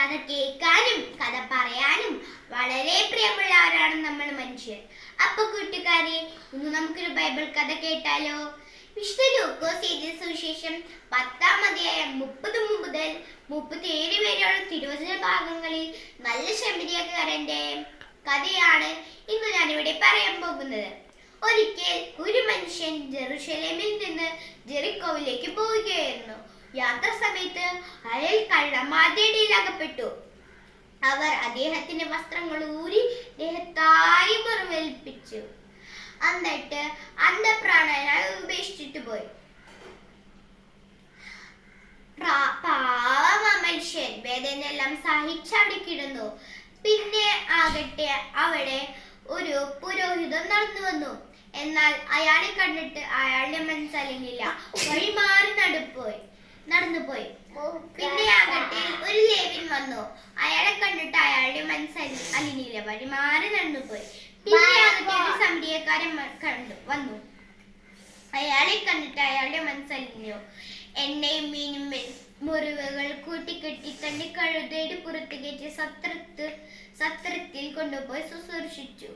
കഥ കേൾക്കാനും കഥ പറയാനും വളരെ പ്രിയമുള്ളവരാണ് നമ്മൾ മനുഷ്യർ. അപ്പൊ കൂട്ടുകാരെ, ഇന്ന് നമുക്കൊരു ബൈബിൾ കഥ കേട്ടാലോ? വിശുദ്ധ ലൂക്കോസ് എഴുതിയ സുവിശേഷം 10-ാം അധ്യായം 30 മുതൽ 37 വരെയുള്ള തിരുവചന ഭാഗങ്ങളിൽ നല്ല ശമരിയക്കാരന്റെ കഥയാണ് ഇന്ന് ഞാനിവിടെ പറയാൻ പോകുന്നത്. ഒരിക്കൽ ഒരു മനുഷ്യൻ ജെറുസലേമിൽ നിന്ന് ജെറിക്കോവിലേക്ക് പോവുകയായിരുന്നു. യാത്രാ സമയത്ത് അയാൾ കള്ളന്മാരുടെ അകപ്പെട്ടു. അവർ അദ്ദേഹത്തിന്റെ വസ്ത്രങ്ങൾ ഊരി ദേഹത്തായി മുറിവേൽപ്പിച്ചു. എന്നിട്ട് അന്ധപ്രാണനായി ഉപേക്ഷിച്ചിട്ട് പോയി. പാവം മനുഷ്യൻ വേദനയെല്ലാം സഹിച്ചവിടെ കിടന്നു. പിന്നെ ആകട്ടെ അവിടെ ഒരു പുരോഹിതൻ നടന്നു വന്നു. എന്നാൽ അയാളെ കണ്ടിട്ട് അയാളുടെ മനസ്സലിഞ്ഞില്ല. വഴി മാറി നടന്നുപോയി. പിന്നെ ആകട്ടെ ഒരു ലേവ്യൻ വന്നു. അയാളെ കണ്ടിട്ട് അയാളുടെ മനസ്സലിഞ്ഞില്ല. വഴി മാറി നടന്നുപോയി. പിന്നെ ആകട്ടെ ഒരു സമരിയക്കാരൻ വന്നു. അയാളെ കണ്ടിട്ട് അയാളുടെ മനസ്സലിഞ്ഞു. എണ്ണയും മീനും മുറിവുകൾ കൂട്ടിക്കെട്ടി തന്റെ കഴുതയുടെ പുറത്ത് കയറ്റി സത്രത്തിൽ കൊണ്ടുപോയി ശുശ്രൂഷിച്ചു.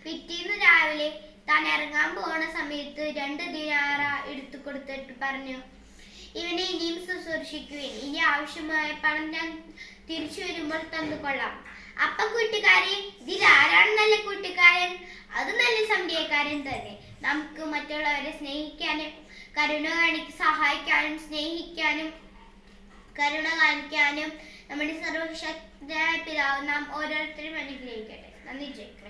പിറ്റേന്ന് രാവിലെ താൻ ഇറങ്ങാൻ പോണ സമയത്ത് 2 ദിനാറ എടുത്തു കൊടുത്തിട്ട് പറഞ്ഞു, ഇവനെ ഇനിയും ശുശ്രൂഷിക്കുവിൻ. ഇനി ആവശ്യമായ പണം ഞാൻ തിരിച്ചു വരുമ്പോൾ തന്നുകൊള്ളാം. അപ്പൊ കൂട്ടുകാരെ, ഇതിൽ ആരാണ് നല്ല കൂട്ടുകാരൻ? അത് നല്ല സമരിയക്കാരൻ തന്നെ. നമുക്ക് മറ്റുള്ളവരെ സ്നേഹിക്കാനും സഹായിക്കാനും സ്നേഹിക്കാനും കരുണ കാണിക്കാനും നമ്മുടെ സർവശക്തനായ പിതാവ് നാം ഓരോരുത്തരും അനുഗ്രഹിക്കട്ടെ. നന്ദി. ജയ്.